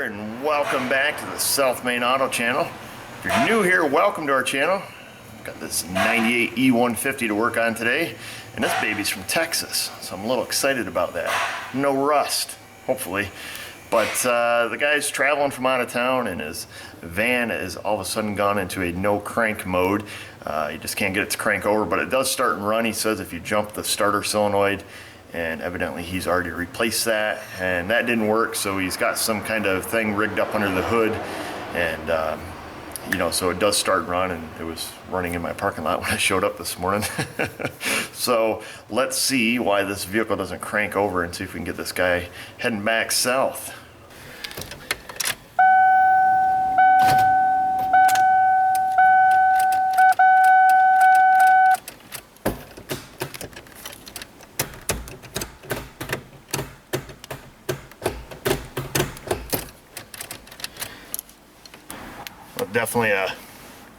and welcome back to the South Main Auto Channel. If you're new here, welcome to our channel. Got this 98 E-150 to work on today, and this baby's from Texas, so I'm a little excited about that. No rust, hopefully. But the guy's traveling from out of town, and his van is all of a sudden gone into a no crank mode. He just can't get it to crank over, but it does start and run. He says if you jump the starter solenoid, and evidently he's already replaced that, and that didn't work, so he's got some kind of thing rigged up under the hood, and so it does start and run, and it was running in my parking lot when I showed up this morning. So let's see why this vehicle doesn't crank over and see if we can get this guy heading back south. Definitely a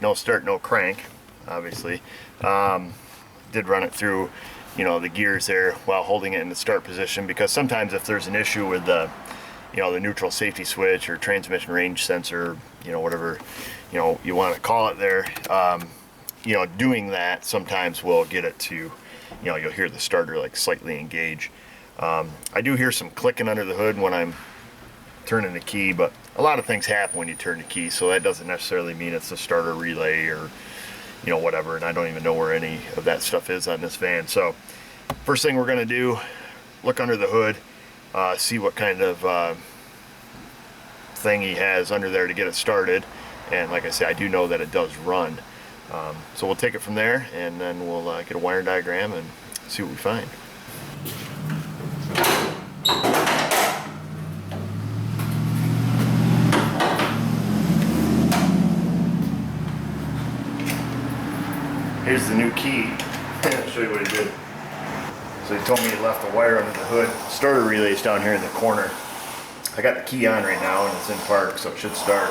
no start, no crank, obviously. Did run it through, the gears there while holding it in the start position, because sometimes if there's an issue with the, the neutral safety switch or transmission range sensor, whatever, you want to call it there, doing that sometimes will get it to, you'll hear the starter like slightly engage. I do hear some clicking under the hood when I'm turning the key, but a lot of things happen when you turn the key, so that doesn't necessarily mean it's a starter relay or whatever, and I don't even know where any of that stuff is on this van. So first thing we're going to do, look under the hood, see what kind of thing he has under there to get it started, and like I say, I do know that it does run. So we'll take it from there, and then we'll get a wire diagram and see what we find. Here's the new key. I'll show you what he did. So he told me he left the wire under the hood. Starter relay's down here in the corner. I got the key on right now and it's in park, so it should start.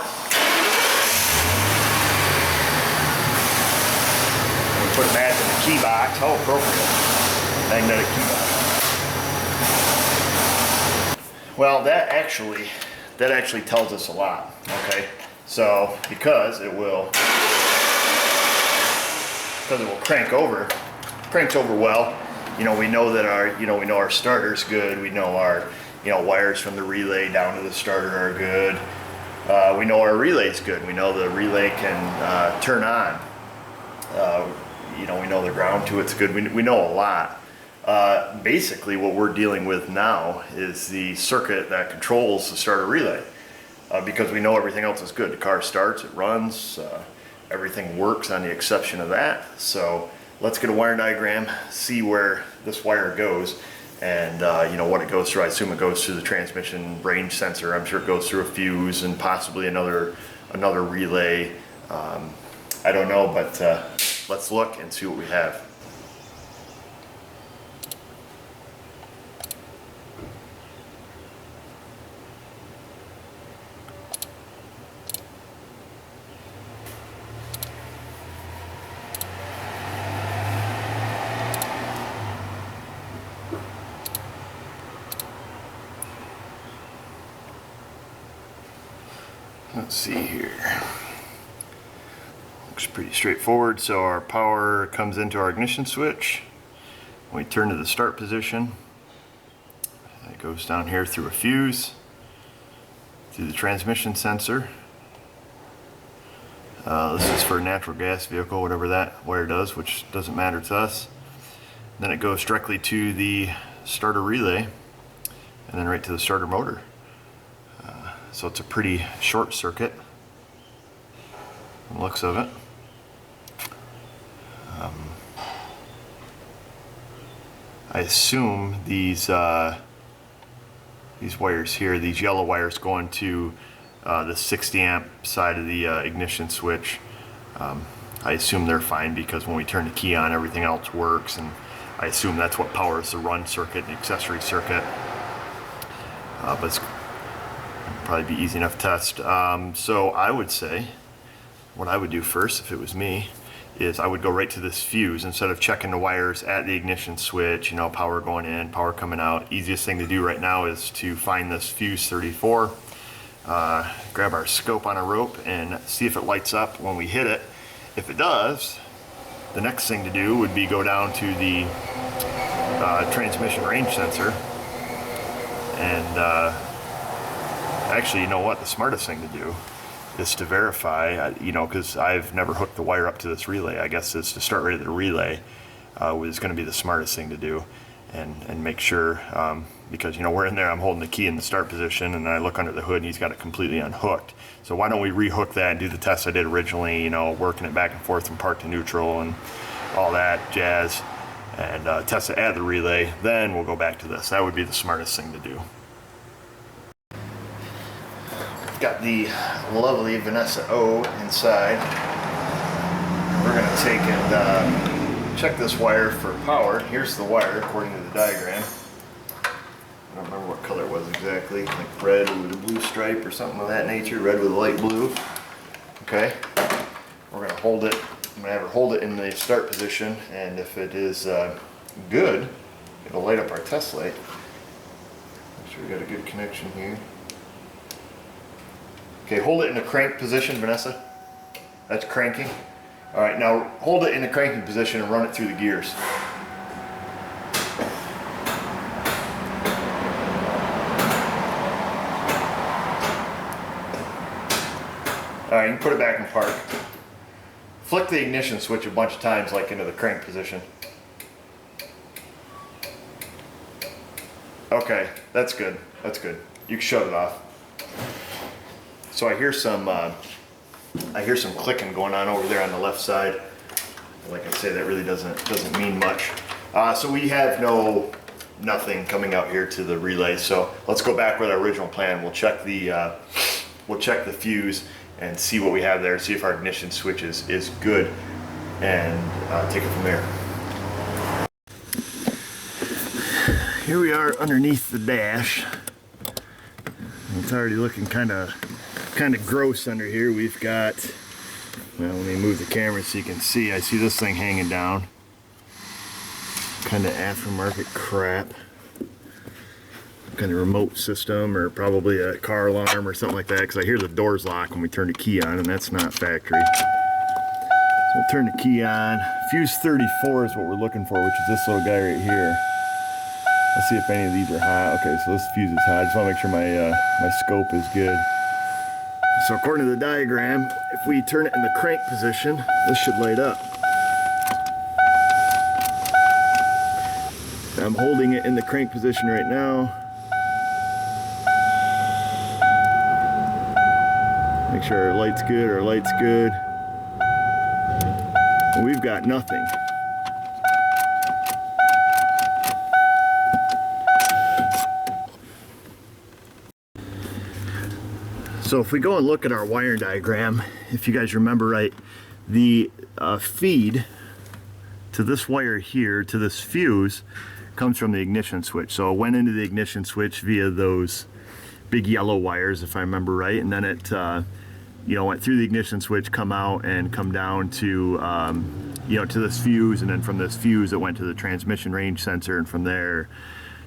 We put that in the key box. How appropriate. Magnetic key box. Well, that actually tells us a lot. Okay, so because it will crank over, cranks over well. We know that our starter's good. We know our wires from the relay down to the starter are good. We know our relay's good. We know the relay can turn on. We know the ground to it's good. We know a lot. Basically what we're dealing with now is the circuit that controls the starter relay, because we know everything else is good. The car starts, it runs, everything works on the exception of that. So let's get a wire diagram, see where this wire goes, and what it goes through. I assume it goes through the transmission range sensor. I'm sure it goes through a fuse and possibly another relay. I don't know, but let's look and see what we have. Let's see here. Looks pretty straightforward. So our power comes into our ignition switch. We turn to the start position. It goes down here through a fuse, through the transmission sensor. This is for a natural gas vehicle, whatever that wire does, which doesn't matter to us. Then it goes directly to the starter relay, and then right to the starter motor. So it's a pretty short circuit, from the looks of it. I assume these wires here, these yellow wires going to the 60 amp side of the ignition switch, I assume they're fine, because when we turn the key on, everything else works, and I assume that's what powers the run circuit, the accessory circuit. But it's probably be easy enough test. So I would say what I would do first if it was me is I would go right to this fuse instead of checking the wires at the ignition switch, power going in, power coming out. Easiest thing to do right now is to find this fuse 34. grab our scope on a rope and see if it lights up when we hit it. If it does, the next thing to do would be go down to the transmission range sensor and actually, you know what, the smartest thing to do is to verify, you know, because I've never hooked the wire up to this relay. I guess is to start right at the relay is going to be the smartest thing to do, and make sure, because, you know, we're in there, I'm holding the key in the start position, and I look under the hood and he's got it completely unhooked. So why don't we rehook that and do the test I did originally, you know, working it back and forth from park to neutral and all that jazz, and test it at the relay, then we'll go back to this. That would be the smartest thing to do. Got the lovely Vanessa O inside. We're going to take and check this wire for power. Here's the wire according to the diagram. I don't remember what color it was exactly, like red with a blue stripe or something of that nature, red with a light blue. Okay, we're going to hold it. I'm going to have her hold it in the start position, and if it is good, it'll light up our test light. Make sure we got a good connection here. Okay, hold it in the crank position, Vanessa. That's cranking. All right, now hold it in the cranking position and run it through the gears. All right, you can put it back in park. Flick the ignition switch a bunch of times, like into the crank position. Okay, that's good. That's good. You can shut it off. So I hear some clicking going on over there on the left side. Like I say, that really doesn't mean much. So we have nothing coming out here to the relay. So let's go back with our original plan. We'll check the fuse and see what we have there. See if our ignition switch is good, and take it from there. Here we are underneath the dash. It's already looking kind of gross under here. We've got, well, let me move the camera so you can see. I see this thing hanging down. Kind of aftermarket crap. Kind of remote system, or probably a car alarm or something like that, because I hear the doors lock when we turn the key on, and that's not factory. So we'll turn the key on. Fuse 34 is what we're looking for, which is this little guy right here. Let's see if any of these are hot. Okay, so this fuse is hot. I just want to make sure my scope is good. So according to the diagram, if we turn it in the crank position, this should light up. I'm holding it in the crank position right now. Make sure our light's good, And we've got nothing. So if we go and look at our wire diagram, if you guys remember right, the feed to this wire here, to this fuse, comes from the ignition switch. So it went into the ignition switch via those big yellow wires, if I remember right, and then it went through the ignition switch, come out and come down to to this fuse, and then from this fuse it went to the transmission range sensor, and from there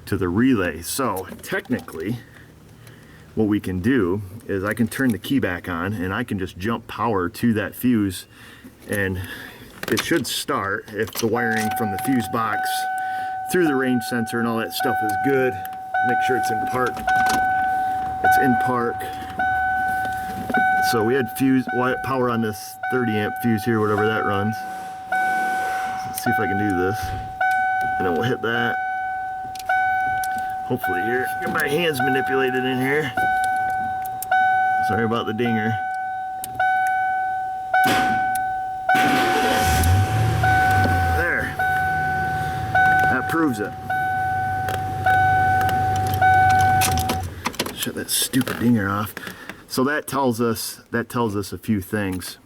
to the relay. So technically what we can do is I can turn the key back on and I can just jump power to that fuse, and it should start if the wiring from the fuse box through the range sensor and all that stuff is good. Make sure it's in park. It's in park. So we had power on this 30 amp fuse here, whatever that runs. Let's see if I can do this. And then we'll hit that. Hopefully here, get my hands manipulated in here. Sorry about the dinger. There. That proves it. Shut that stupid dinger off. So that tells us a few things.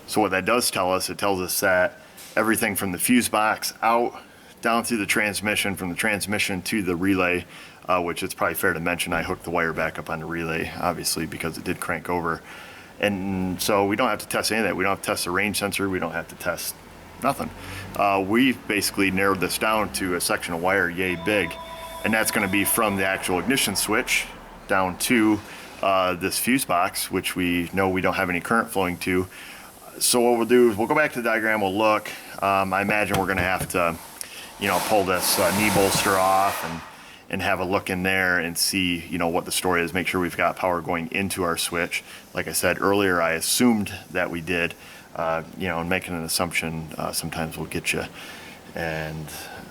So what that does tell us, it tells us that everything from the fuse box out, down through the transmission, from the transmission to the relay, which it's probably fair to mention I hooked the wire back up on the relay, obviously, because it did crank over. And so we don't have to test any of that. We don't have to test the range sensor. We don't have to test nothing. We've basically narrowed this down to a section of wire yay big, and that's going to be from the actual ignition switch down to this fuse box, which we know we don't have any current flowing to. So what we'll do is we'll go back to the diagram, we'll look. I imagine we're gonna have to, you know, pull this knee bolster off and have a look in there and see, you know, what the story is, make sure we've got power going into our switch. Like I said earlier, I assumed that we did, you know, and making an assumption sometimes will get you. And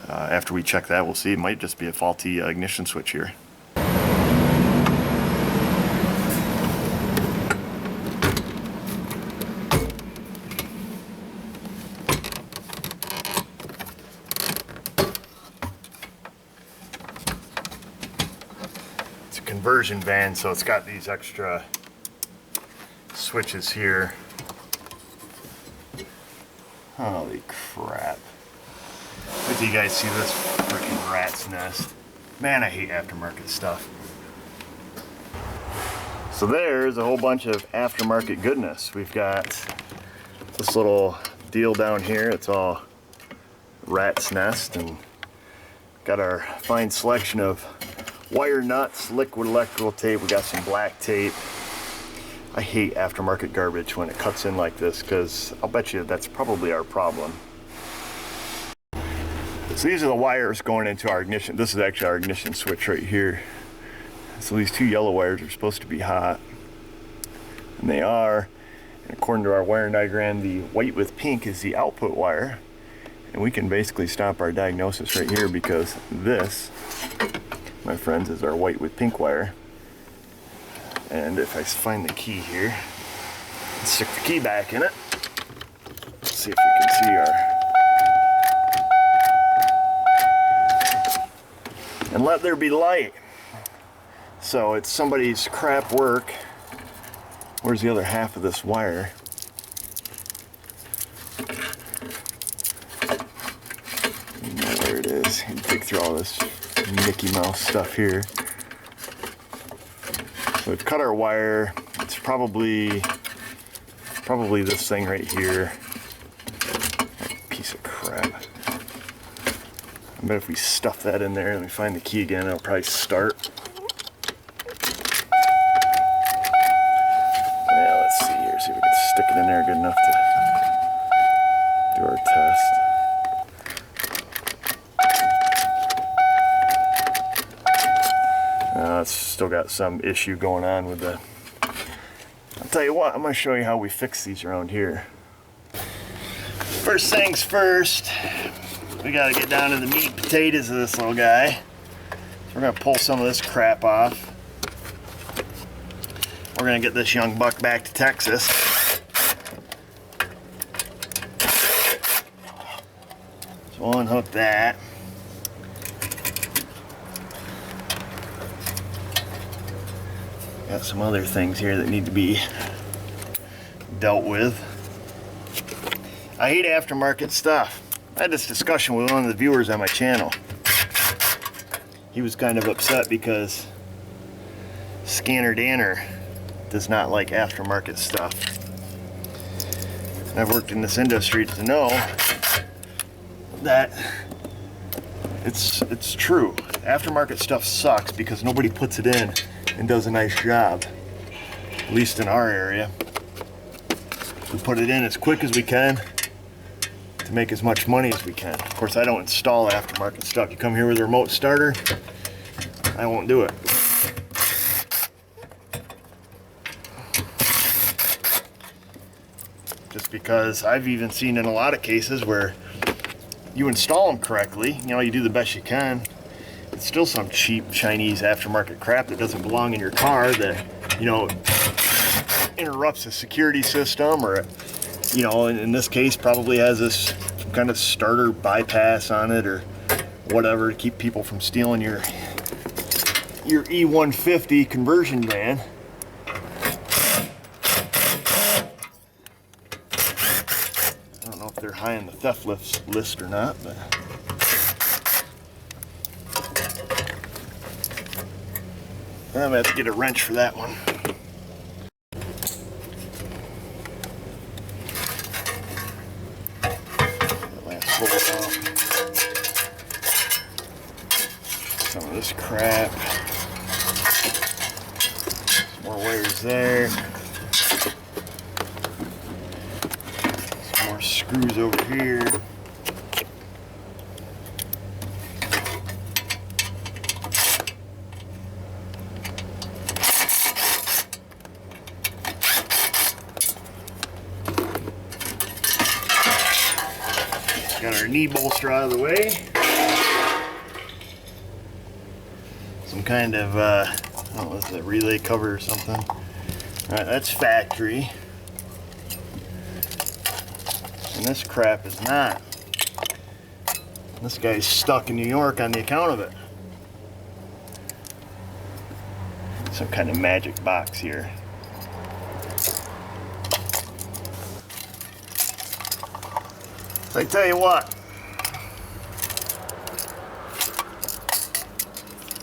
after we check that, we'll see it might just be a faulty ignition switch here. Conversion van, so it's got these extra switches here. Holy crap. Wait till you guys see this freaking rat's nest. Man, I hate aftermarket stuff. So there's a whole bunch of aftermarket goodness. We've got this little deal down here. It's all rat's nest, and got our fine selection of wire nuts, liquid electrical tape. We got some black tape. I hate aftermarket garbage when it cuts in like this, because I'll bet you that's probably our problem. So these are the wires going into our ignition. This is actually our ignition switch right here. So these two yellow wires are supposed to be hot, and they are. And according to our wiring diagram, the white with pink is the output wire, and we can basically stop our diagnosis right here, because this, my friends, is our white with pink wire. And if I find the key here, let's stick the key back in it. Let's see if we can see our... And let there be light. So it's somebody's crap work. Where's the other half of this wire? You know where it is. You dig through all this Mickey Mouse stuff here. So we've cut our wire. It's probably this thing right here. Piece of crap. I bet if we stuff that in there and we find the key again, it'll probably start. Yeah, let's see here. See if we can stick it in there good enough to do our test. It's still got some issue going on with the... I'll tell you what, I'm going to show you how we fix these around here. First things first, we got to get down to the meat and potatoes of this little guy. So we're going to pull some of this crap off. We're going to get this young buck back to Texas. So we'll unhook that. Got some other things here that need to be dealt with. I hate aftermarket stuff. I had this discussion with one of the viewers on my channel. He was kind of upset because Scanner Danner does not like aftermarket stuff. And I've worked in this industry to know that it's true. Aftermarket stuff sucks because nobody puts it in and does a nice job, at least in our area. We put it in as quick as we can to make as much money as we can. Of course, I don't install aftermarket stuff. You come here with a remote starter, I won't do it. Just because I've even seen in a lot of cases where you install them correctly, you know, you do the best you can. It's still some cheap Chinese aftermarket crap that doesn't belong in your car that, you know, interrupts the security system, or, you know, in this case probably has this kind of starter bypass on it or whatever to keep people from stealing your E-150 conversion van. I don't know if they're high on the theft list or not, but I'm gonna have to get a wrench for that one. That last bolt off. Some of this crap. Some more wires there. Some more screws over here. Got our knee bolster out of the way. Some kind of, I don't know, is it a relay cover or something? Alright, that's factory. And this crap is not. This guy's stuck in New York on the account of it. Some kind of magic box here. So I tell you what,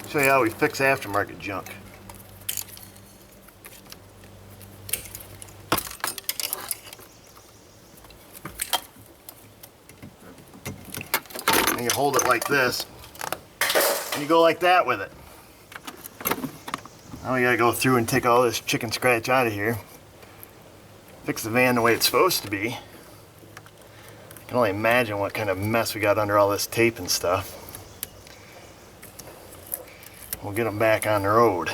show you how we fix aftermarket junk. And you hold it like this, and you go like that with it. Now we gotta go through and take all this chicken scratch out of here, fix the van the way it's supposed to be. I can only imagine what kind of mess we got under all this tape and stuff. We'll get them back on the road.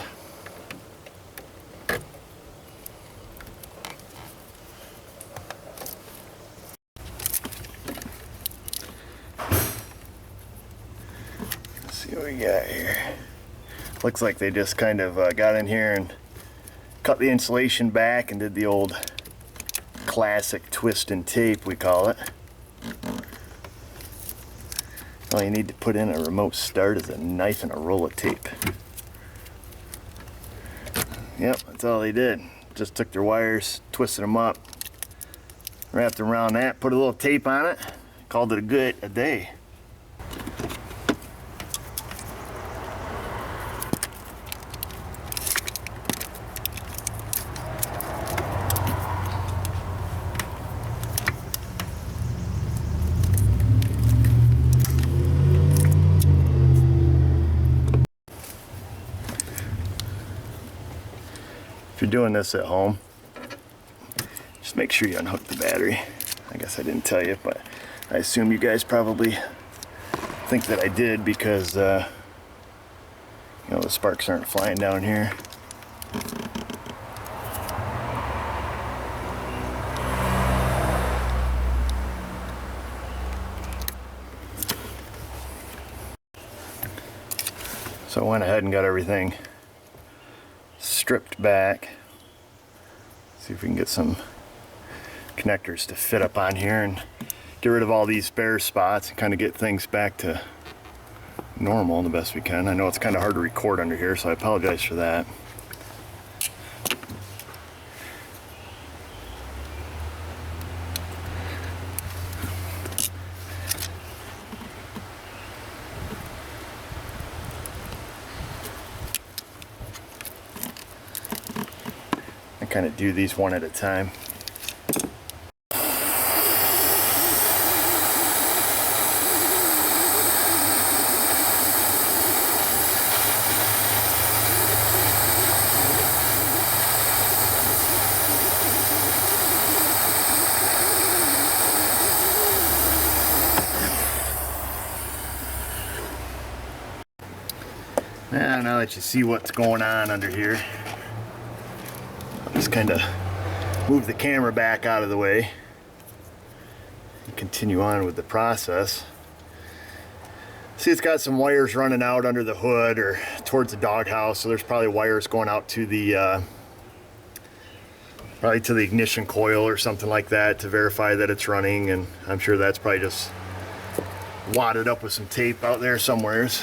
Let's see what we got here. Looks like they just kind of got in here and cut the insulation back and did the old classic twist and tape, we call it. All you need to put in a remote start is a knife and a roll of tape. Yep, that's all they did. Just took their wires, twisted them up, wrapped them around that, put a little tape on it, called it a day. If you're doing this at home, just make sure you unhook the battery. I guess I didn't tell you, but I assume you guys probably think that I did because you know, the sparks aren't flying down here. So I went ahead and got everything stripped back. See if we can get some connectors to fit up on here and get rid of all these bare spots and kind of get things back to normal the best we can. I know it's kind of hard to record under here, so I apologize for that. Kind of do these one at a time. Now that you see what's going on under here, just kind of move the camera back out of the way and continue on with the process. See, it's got some wires running out under the hood or towards the doghouse, so there's probably wires going out to the probably to the ignition coil or something like that to verify that it's running, and I'm sure that's probably just wadded up with some tape out there somewheres.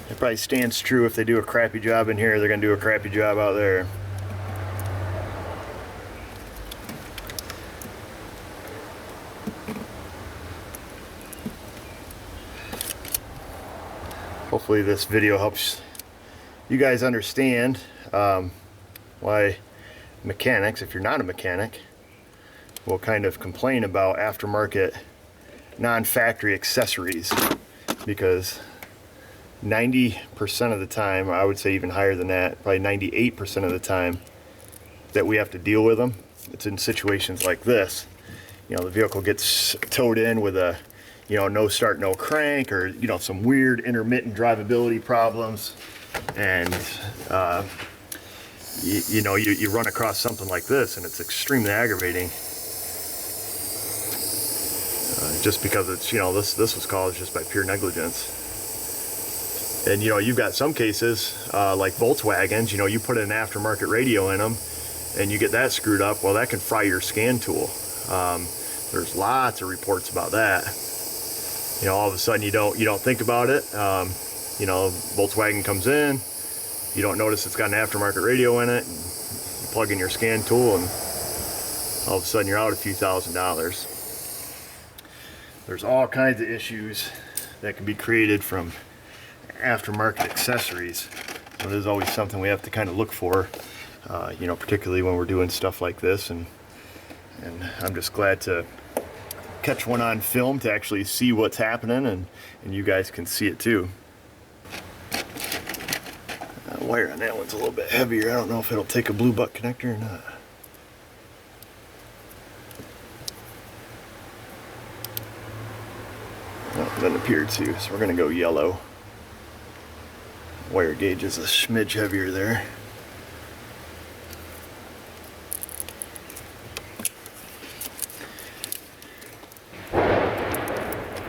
It probably stands true. If they do a crappy job in here, they're going to do a crappy job out there. Hopefully this video helps you guys understand why mechanics, if you're not a mechanic, will kind of complain about aftermarket non-factory accessories, because 90% of the time, or I would say even higher than that, probably 98% of the time that we have to deal with them, it's in situations like this. You know, the vehicle gets towed in with a, you know, no start, no crank, or, you know, some weird intermittent drivability problems, and you know, you run across something like this and it's extremely aggravating, just because it's, you know, this was caused just by pure negligence. And, you know, you've got some cases like Volkswagens, you know, you put an aftermarket radio in them and you get that screwed up, well, that can fry your scan tool. There's lots of reports about that. You know, all of a sudden you don't think about it. You know, Volkswagen comes in, you don't notice it's got an aftermarket radio in it, and you plug in your scan tool and all of a sudden you're out a few $1,000s. There's all kinds of issues that can be created from aftermarket accessories. So there's always something we have to kind of look for, you know, particularly when we're doing stuff like this. And I'm just glad to catch one on film to actually see what's happening, and you guys can see it too. Wire on that one's a little bit heavier. I don't know if it'll take a blue butt connector or not. Oh, it doesn't appear to, so we're going to go yellow. Wire gauge is a smidge heavier there.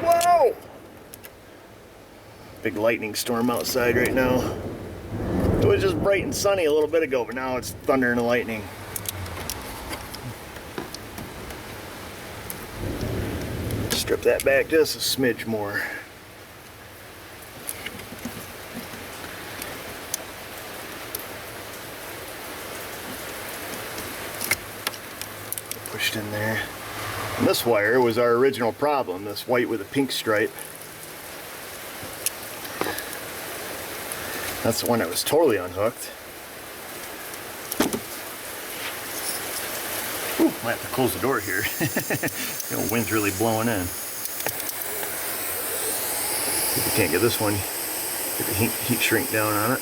Whoa! Big lightning storm outside right now. It was just bright and sunny a little bit ago, but now it's thunder and lightning. Strip that back just a smidge more. Pushed in there. And this wire was our original problem, this white with a pink stripe. That's the one that was totally unhooked. Ooh, might have to close the door here. The wind's really blowing in. If you can't get this one, get the heat shrink down on it.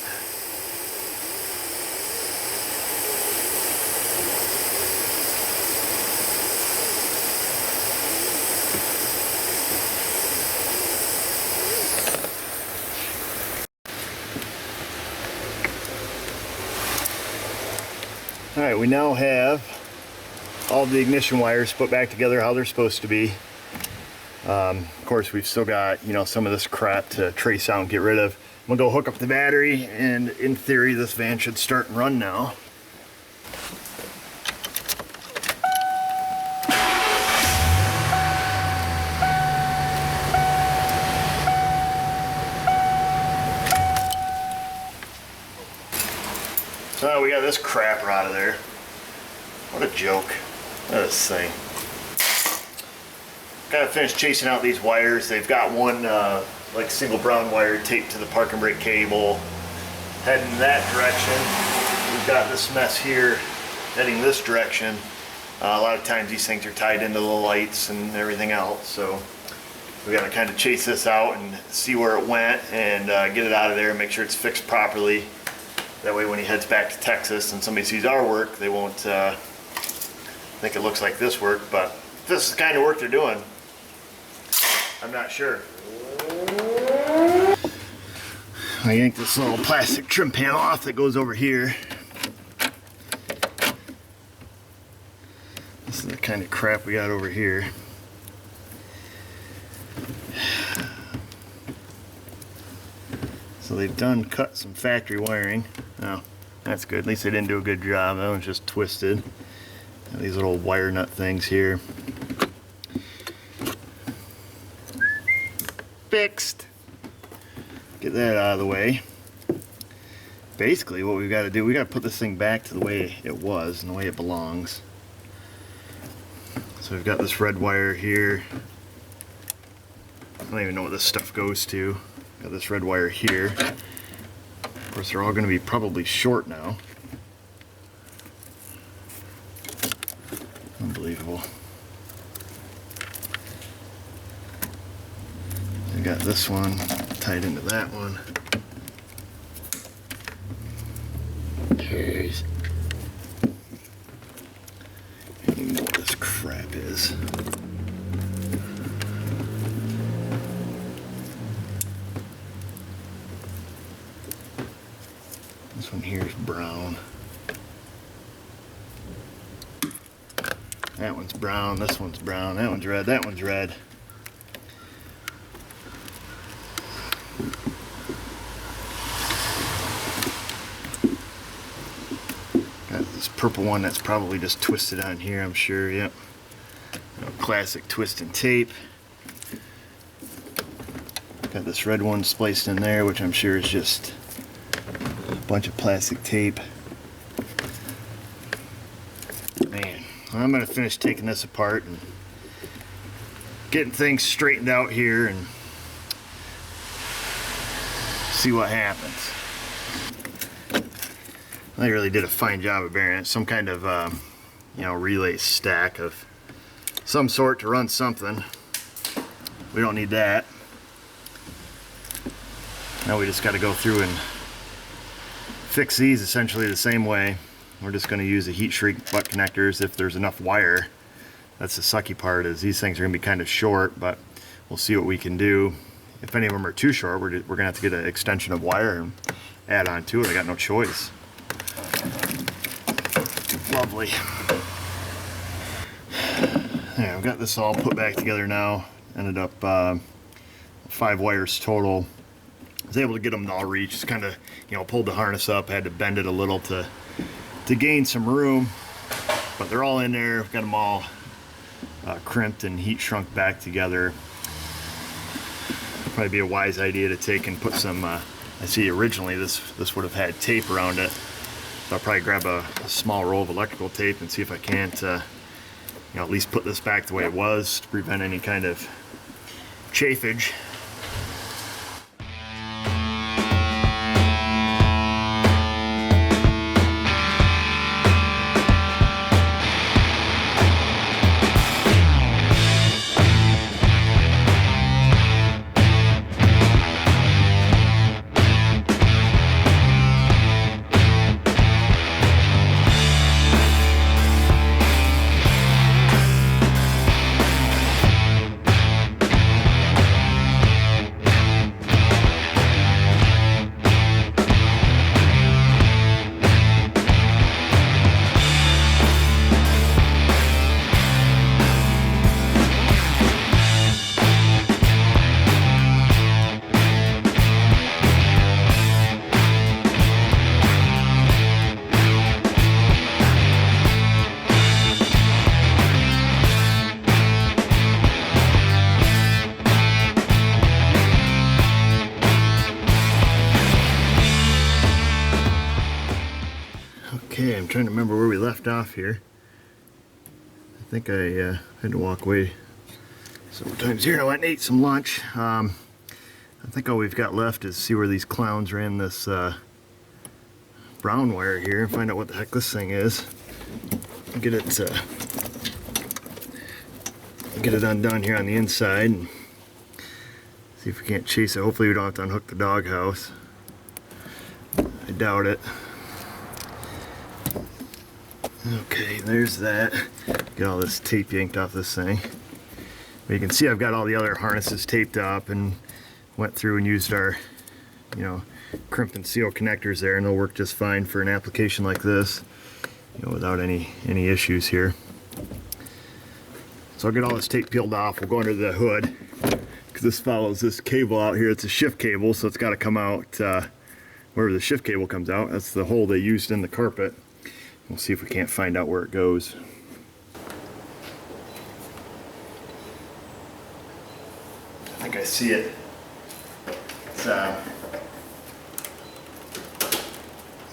Alright, we now have all the ignition wires put back together how they're supposed to be. Of course, we've still got, you know, some of this crap to trace out and get rid of. I'm gonna go hook up the battery, and in theory this van should start and run now. So we got this crap out of there. What a joke. Look at this thing. Gotta finish chasing out these wires. They've got one like single brown wire taped to the parking brake cable heading that direction. We've got this mess here heading this direction. A lot of times these things are tied into the lights and everything else, so we gotta kind of chase this out and see where it went and get it out of there and make sure it's fixed properly. That way when he heads back to Texas and somebody sees our work, they won't think it looks like this work, but if this is the kind of work they're doing, I'm not sure. I yanked this little plastic trim panel off that goes over here. This is the kind of crap we got over here. So they've cut some factory wiring. Oh, that's good. At least they didn't do a good job. That one's just twisted. And these little wire nut things here. Fixed. Get that out of the way. Basically what we've got to do, we got to put this thing back to the way it was and the way it belongs. So we've got this red wire here. I don't even know what this stuff goes to. Got this red wire here. Of course, they're all going to be probably short now. Unbelievable. I got this one tied into that one. Here's... I don't even know what this crap is. This one here is brown. That one's brown, this one's brown, that one's red, that one's red. Got this purple one that's probably just twisted on here, I'm sure, yep. Classic twist and tape. Got this red one spliced in there, which I'm sure is just a bunch of plastic tape. Man, I'm going to finish taking this apart and getting things straightened out here and see what happens. They really did a fine job of burying it. Some kind of, you know, relay stack of some sort to run something. We don't need that. Now we just got to go through and fix these essentially the same way. We're just going to use the heat shrink butt connectors if there's enough wire. That's the sucky part, is these things are going to be kind of short, but we'll see what we can do. If any of them are too short, we're going to have to get an extension of wire and add on to it. I got no choice. Lovely. Yeah, I've got this all put back together now. Ended up 5 wires total. I was able to get them to all reach. Just kind of, you know, pulled the harness up. Had to bend it a little to gain some room, but they're all in there. I've got them all crimped and heat shrunk back together. Probably be a wise idea to take and put some. I see originally this would have had tape around it. So I'll probably grab a small roll of electrical tape and see if I can't, you know, at least put this back the way it was to prevent any kind of chafage. Okay, I'm trying to remember where we left off here. I think I had to walk away several times here. I went and ate some lunch. I think all we've got left is see where these clowns ran this brown wire here and find out what the heck this thing is. Get it undone here on the inside and see if we can't chase it. Hopefully we don't have to unhook the doghouse. I doubt it. Okay, there's that. Get all this tape yanked off this thing. But you can see I've got all the other harnesses taped up and went through and used our, you know, crimp and seal connectors there, and they'll work just fine for an application like this, you know, without any issues here. So I'll get all this tape peeled off. We'll go under the hood because this follows this cable out here. It's a shift cable, so it's got to come out wherever the shift cable comes out. That's the hole they used in the carpet. We'll see if we can't find out where it goes. I think I see it. It's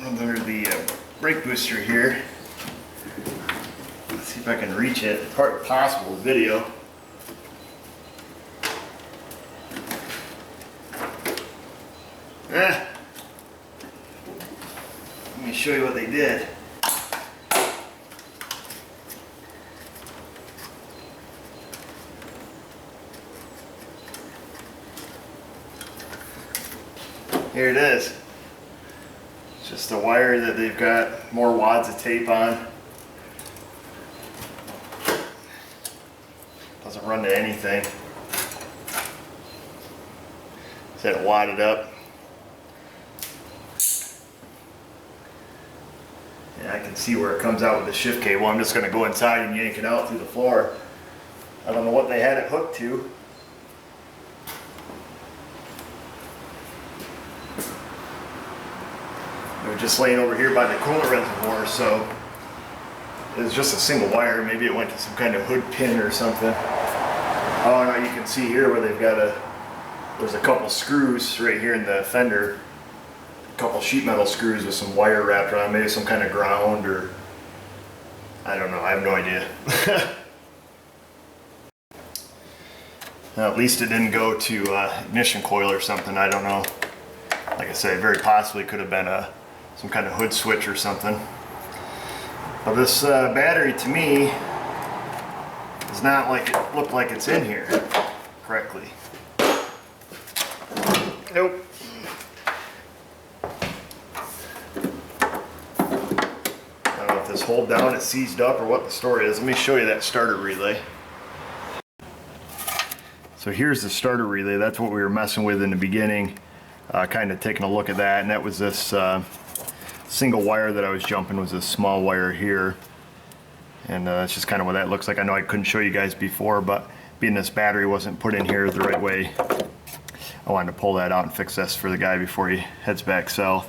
under the brake booster here. Let's see if I can reach it. Part possible video. Let me show you what they did. Here it is. It's just a wire that they've got more wads of tape on. Doesn't run to anything. Set it wadded up. Yeah, I can see where it comes out with the shift cable. I'm just going to go inside and yank it out through the floor. I don't know what they had it hooked to. It was just laying over here by the coolant reservoir, so it was just a single wire. Maybe it went to some kind of hood pin or something. Oh no, you can see here where they've got there's a couple screws right here in the fender. A couple sheet metal screws with some wire wrapped around, maybe some kind of ground or I don't know, I have no idea. Now, at least it didn't go to ignition coil or something, I don't know. Like I say, very possibly could have been some kind of hood switch or something. But this battery to me does not look like it's in here correctly. Nope. I don't know if this hold down is seized up or what the story is. Let me show you that starter relay. So here's the starter relay. That's what we were messing with in the beginning. Kind of taking a look at that, and that was this single wire that I was jumping was this small wire here. And that's just kind of what that looks like. I know I couldn't show you guys before, but being this battery wasn't put in here the right way, I wanted to pull that out and fix this for the guy before he heads back south.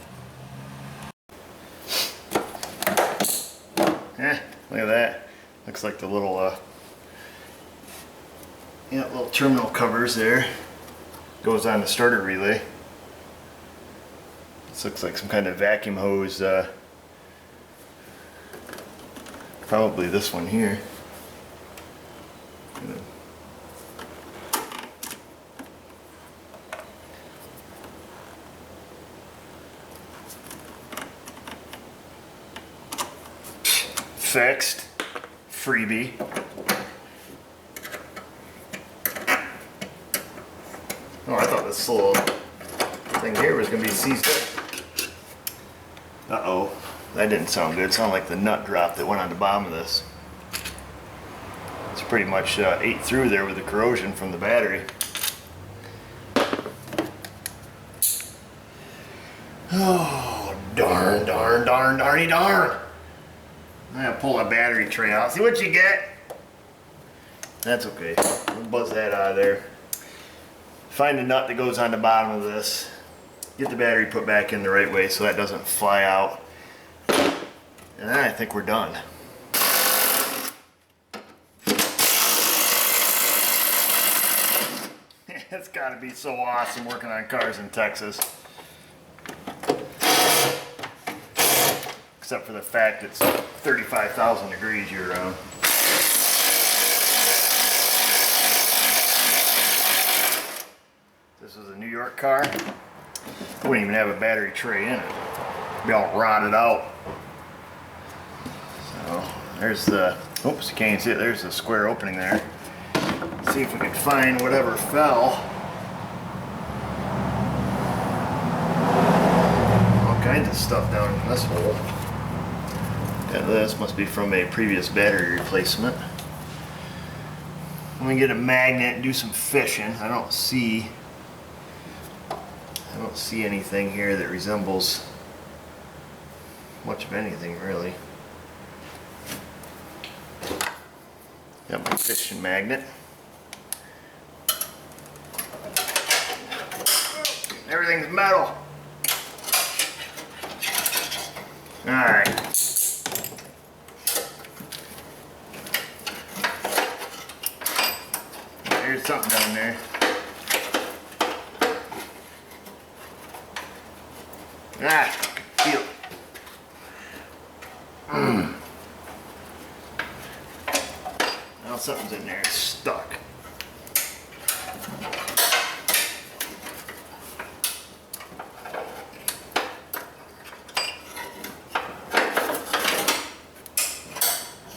Look at that. Looks like the little little terminal covers there. Goes on the starter relay. This looks like some kind of vacuum hose. Probably this one here. Fixed. Freebie. Oh, I thought this little thing here was going to be seized up. Uh-oh. That didn't sound good. It sounded like the nut drop that went on the bottom of this. It's pretty much ate through there with the corrosion from the battery. Oh, darn, darn, darn, darny darn. I'm going to pull a battery tray out. See what you get? That's okay. We'll buzz that out of there. Find the nut that goes on the bottom of this. Get the battery put back in the right way so that doesn't fly out. And then I think we're done. It's gotta be so awesome working on cars in Texas. Except for the fact it's 35,000 degrees year round. This is a New York car. It wouldn't even have a battery tray in it. It'd be all rotted out. So there's the, oops, you can't even see it. There's the square opening there. See if we can find whatever fell. All kinds of stuff down in this hole. Yeah, this must be from a previous battery replacement. Let me get a magnet and do some fishing. I don't see anything here that resembles much of anything really. Got my fishing magnet. Everything's metal. Alright. There's something down there. Ah, feel it. Now something's in there, it's stuck.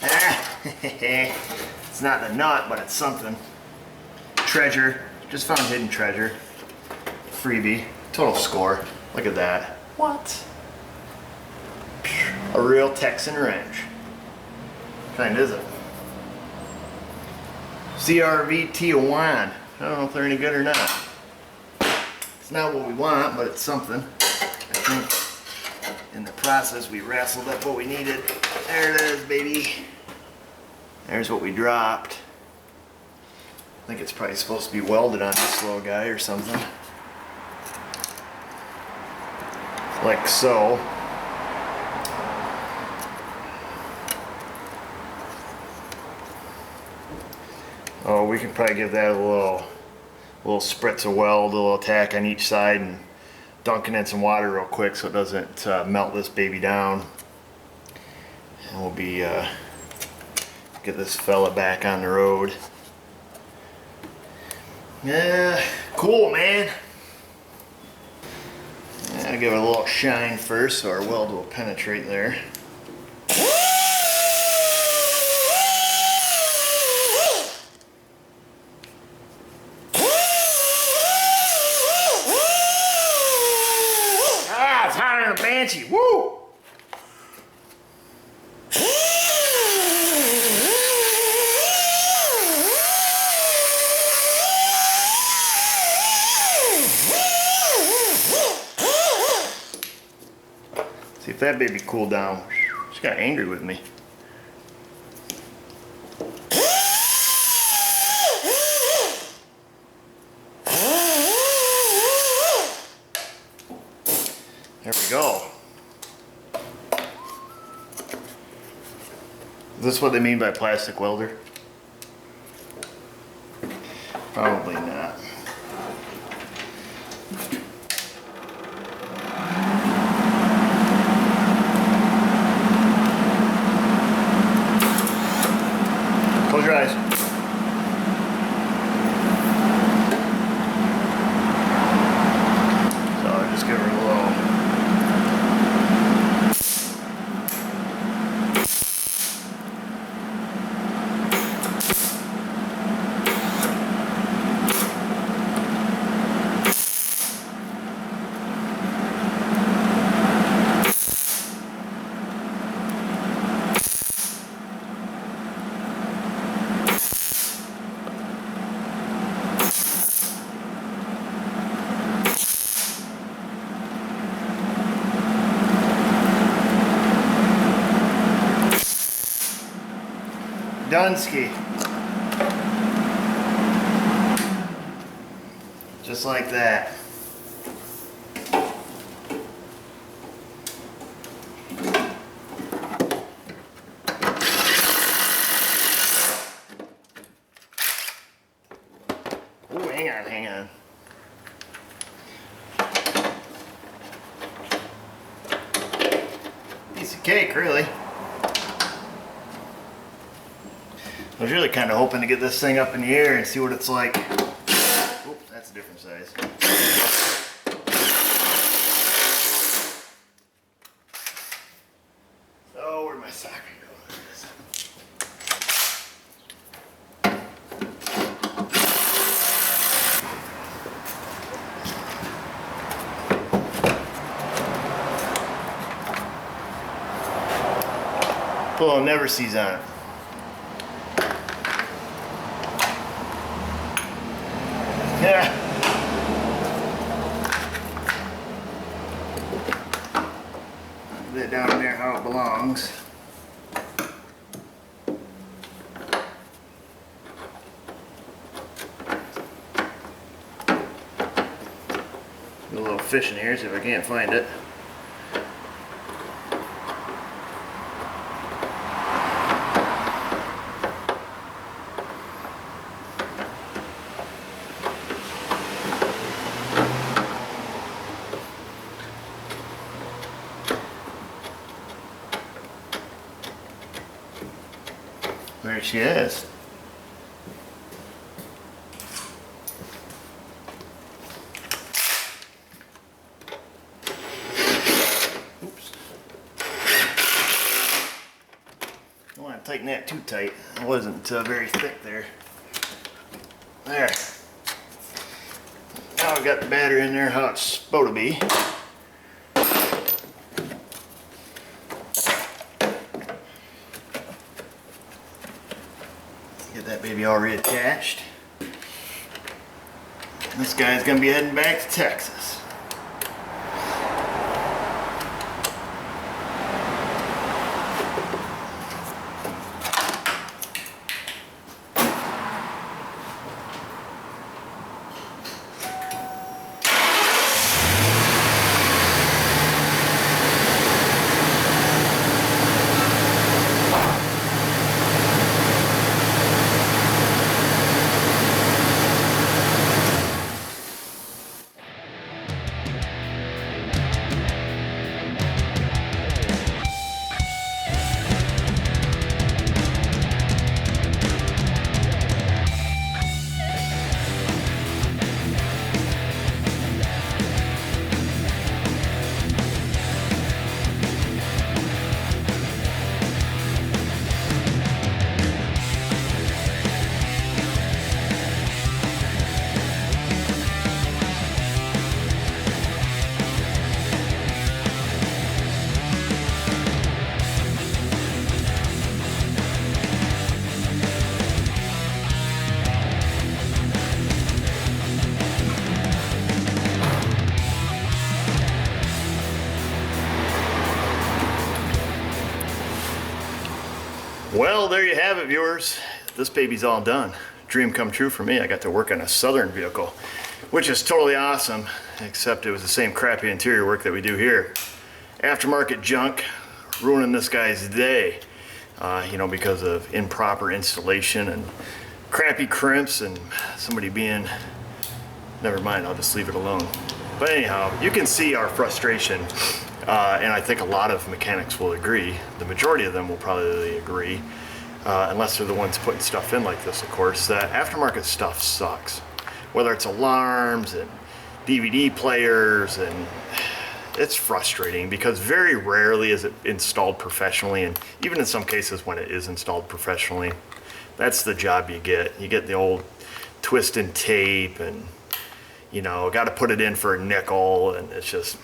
Ah, it's not the nut, but it's something. Treasure, just found hidden treasure. Freebie, total score. Look at that. What? A real Texan wrench. What kind is it? CRV Tijuana. I don't know if they're any good or not. It's not what we want, but it's something. I think in the process we wrestled up what we needed. There it is, baby. There's what we dropped. I think it's probably supposed to be welded on this little guy or something. Like so. Oh, we could probably give that a little spritz of weld, a little tack on each side, and dunk it in some water real quick so it doesn't melt this baby down. And we'll be get this fella back on the road. Yeah, cool, man. Yeah, give it a little shine first so our weld will penetrate there. Ah, it's hotter than a banshee. Woo! See if that baby cooled down. She got angry with me. There we go. Is this what they mean by plastic welder? Probably not. Close your eyes. So I'll just give her a little. Dunsky. Just like that. Oh, hang on. Piece of cake, really. I was really kind of hoping to get this thing up in the air and see what it's like. Oh, that's a different size. Oh, where'd my socket go? Put a little never sees on it. Yeah. Put it down there how it belongs. A little fish in here, see if I can't find it. There she is. Oops. Don't want to tighten that too tight. It wasn't very thick there. There. Now I've got the battery in there how it's supposed to be. that baby all reattached. This guy's gonna be heading back to Texas. Well, there you have it, viewers. This baby's all done. Dream come true for me. I got to work on a Southern vehicle, which is totally awesome, except it was the same crappy interior work that we do here. Aftermarket junk ruining this guy's day, because of improper installation and crappy crimps and somebody being, never mind, I'll just leave it alone. But anyhow, you can see our frustration. And I think a lot of mechanics will agree. The majority of them will probably agree, unless they're the ones putting stuff in like this, of course, that aftermarket stuff sucks. Whether it's alarms and DVD players, and it's frustrating because very rarely is it installed professionally, and even in some cases when it is installed professionally, that's the job you get. You get the old twist and tape and, got to put it in for a nickel, and it's just...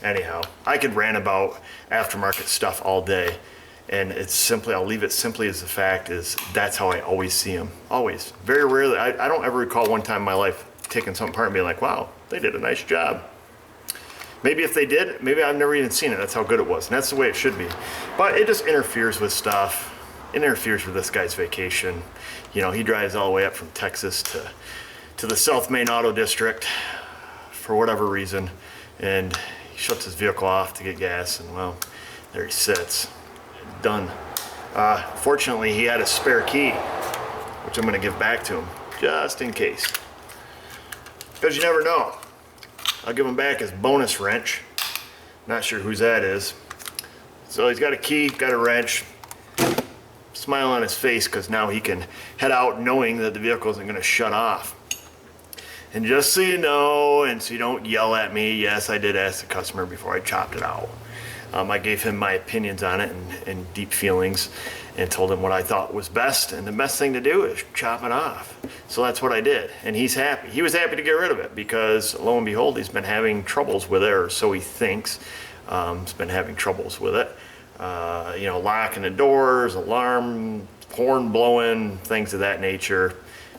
Anyhow, I could rant about aftermarket stuff all day, and it's simply, I'll leave it simply as the fact is that's how I always see them. Always. Very rarely. I don't ever recall one time in my life taking something apart and being like, wow, they did a nice job. Maybe if they did, maybe I've never even seen it. That's how good it was, and that's the way it should be. But it just interferes with stuff. It interferes with this guy's vacation. He drives all the way up from Texas to the South Main Auto District for whatever reason, and shuts his vehicle off to get gas, and well, there he sits. Done. Fortunately, he had a spare key, which I'm going to give back to him, just in case. Because you never know. I'll give him back his bonus wrench. Not sure whose that is. So he's got a key, got a wrench. Smile on his face because now he can head out knowing that the vehicle isn't going to shut off. And just so you know, and so you don't yell at me, yes, I did ask the customer before I chopped it out. I gave him my opinions on it and deep feelings, and told him what I thought was best, and the best thing to do is chop it off. So that's what I did, and he's happy. He was happy to get rid of it because, lo and behold, he's been having troubles with it, or so he thinks. He's been having troubles with it. Locking the doors, alarm, horn blowing, things of that nature.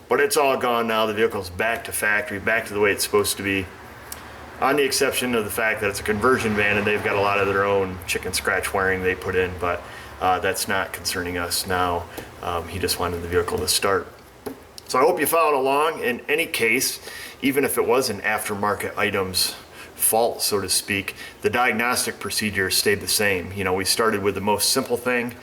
But it's all gone now. The vehicle's back to factory, back to the way it's supposed to be, on the exception of the fact that it's a conversion van and they've got a lot of their own chicken scratch wiring they put in, but that's not concerning us now. He just wanted the vehicle to start. So I hope you followed along. In any case, even if it was an aftermarket item's fault, so to speak, the diagnostic procedure stayed the same. We started with the most simple thing,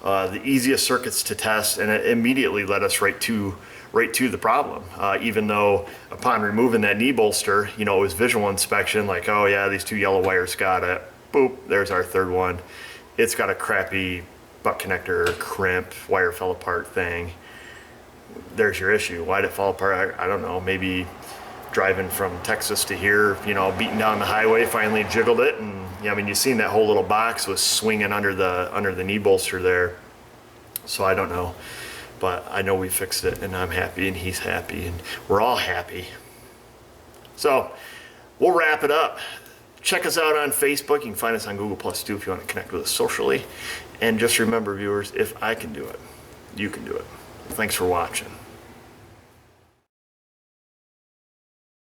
the easiest circuits to test, and it immediately led us right to the problem. Even though upon removing that knee bolster, it was visual inspection, like, oh yeah, these two yellow wires got it. Boop, there's our third one. It's got a crappy butt connector, crimp, wire fell apart thing. There's your issue. Why did it fall apart? I don't know. Maybe driving from Texas to here, beating down the highway, finally jiggled it, and you've seen that whole little box was swinging under the knee bolster there. So I don't know. But I know we fixed it, and I'm happy, and he's happy, and we're all happy. So we'll wrap it up. Check us out on Facebook. You can find us on Google Plus too if you want to connect with us socially. And just remember, viewers, if I can do it, you can do it. Thanks for watching.